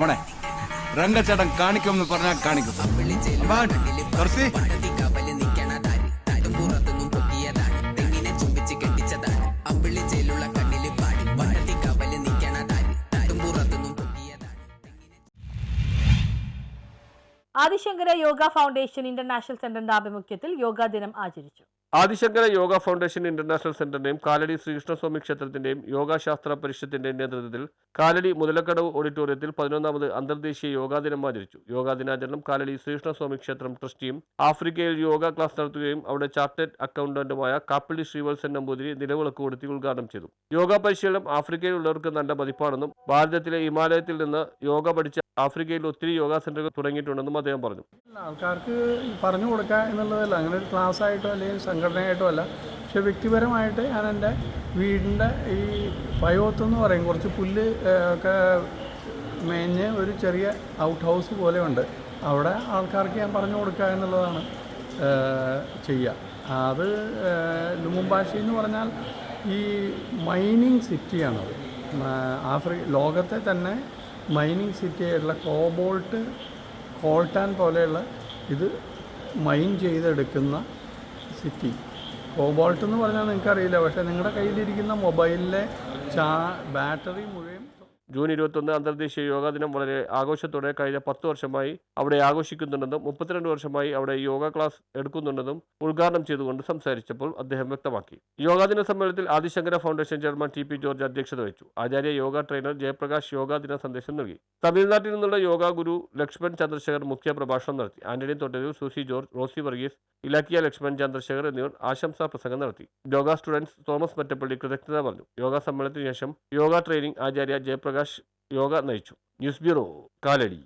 മോനെ രംഗച്ചേട്ടൻ കാണിക്കുമെന്ന് പറഞ്ഞാൽ കാണിക്കും. കുറച്ച് ആദിശങ്കര യോഗ ഫൗണ്ടേഷൻ ഇന്റർനാഷണൽ സെന്ററിന്റെ ആഭിമുഖ്യത്തിൽ യോഗാ ദിനം ആചരിച്ചു. ആദിശങ്കര യോഗ ഫൗണ്ടേഷൻ ഇന്റർനാഷണൽ സെന്ററിന്റെയും കാലടി ശ്രീകൃഷ്ണസ്വാമി ക്ഷേത്രത്തിന്റെയും യോഗാശാസ്ത്ര പരിഷത്തിന്റെയും നേതൃത്വത്തിൽ കാലടി മുതലക്കടവ് ഓഡിറ്റോറിയത്തിൽ 11ാമത് അന്തർദേശീയ യോഗാ ദിനം ആചരിച്ചു. യോഗാ ദിനാചരണം കാലടി ശ്രീകൃഷ്ണസ്വാമി ക്ഷേത്രം ട്രസ്റ്റിയും ആഫ്രിക്കയിൽ യോഗ ക്ലാസ് നടത്തുകയും അവിടെ ചാർട്ടേഡ് അക്കൗണ്ടന്റുമായ കാപ്പിളി ശ്രീവത്സൻ നമ്പൂതിരി നിലവിളക്ക് കൊടുത്തി ഉദ്ഘാടനം ചെയ്തു. യോഗ പരിശീലനം ആഫ്രിക്കയിലുള്ളവർക്ക് നല്ല മതിപ്പാണെന്നും ഭാരതത്തിലെ ഹിമാലയത്തിൽ നിന്ന് യോഗ പഠിച്ച ആഫ്രിക്കയിൽ ഒത്തിരി യോഗാ സെന്ററുകൾ തുടങ്ങിയിട്ടുണ്ടെന്നും അദ്ദേഹം പറഞ്ഞു. ആൾക്കാർക്ക് പറഞ്ഞു കൊടുക്കുക എന്നുള്ളതല്ല, അങ്ങനെ ഒരു ക്ലാസ് ആയിട്ടോ അല്ലെങ്കിൽ സംഘടനയായിട്ടോ അല്ല, പക്ഷെ വ്യക്തിപരമായിട്ട് ഞാൻ എൻ്റെ വീടിൻ്റെ ഈ പയോത്തെന്ന് പറയും, കുറച്ച് പുല്ല് ഒക്കെ മേഞ്ഞ് ഒരു ചെറിയ ഔട്ട് ഹൗസ് പോലെ ഉണ്ട്. അവിടെ ആൾക്കാർക്ക് ഞാൻ പറഞ്ഞു കൊടുക്കുക എന്നുള്ളതാണ് ചെയ്യുക. അത് ലുമുംബാഷി എന്ന് പറഞ്ഞാൽ ഈ മൈനിങ് സിറ്റിയാണത്. ലോകത്തെ തന്നെ മൈനിങ് സിറ്റിയായിട്ടുള്ള കോൾട്ടാൻ പോലെയുള്ള ഇത് മൈൻ ചെയ്തെടുക്കുന്ന സിറ്റി. കോബോൾട്ട് എന്ന് പറഞ്ഞാൽ നിങ്ങൾക്കറിയില്ല, പക്ഷേ നിങ്ങളുടെ കയ്യിലിരിക്കുന്ന മൊബൈലിലെ ബാറ്ററി മുഴുവൻ. ജൂൺ 21 അന്തർദേശീയ യോഗാ ദിനം വളരെ ആഘോഷത്തോടെ കഴിഞ്ഞ 10 വർഷമായി അവിടെ ആഘോഷിക്കുന്നുണ്ടെന്നും 32 വർഷമായി അവിടെ യോഗ ക്ലാസ് എടുക്കുന്നുണ്ടെന്നും ഉദ്ഘാടനം ചെയ്തുകൊണ്ട് സംസാരിച്ചപ്പോൾ അദ്ദേഹം വ്യക്തമാക്കി. യോഗാ ദിന സമ്മേളനത്തിൽ Adi Shankara foundation chairman TP. George അധ്യക്ഷത വഹിച്ചു. ആചാര്യ യോഗ ട്രെയിനർ ജയപ്രകാശ് യോഗാ ദിന സന്ദേശം നൽകി. തമിഴ്നാട്ടിൽ നിന്നുള്ള യോഗാ ഗുരു ലക്ഷ്മൺ ചന്ദ്രശേഖർ മുഖ്യ പ്രഭാഷണം നടത്തി. ആന്റണി തൊട്ടരിൽ, സൂസി ജോർജ്, റോസി വർഗീസ്, ഇലാക്കിയ ലക്ഷ്മൺ ചന്ദ്രശേഖർ എന്നിവർ ആശംസാ പ്രസംഗം നടത്തി. യോഗ സ്റ്റുഡൻസ് തോമസ് മറ്റപ്പള്ളി കൃതജ്ഞത പറഞ്ഞു. യോഗ സമ്മേളനത്തിന് ശേഷം യോഗ ട്രെയിനിംഗ് ആചാര്യ ജയപ്രകാശ് യോഗ നയിച്ചു. News bureau, Kalady.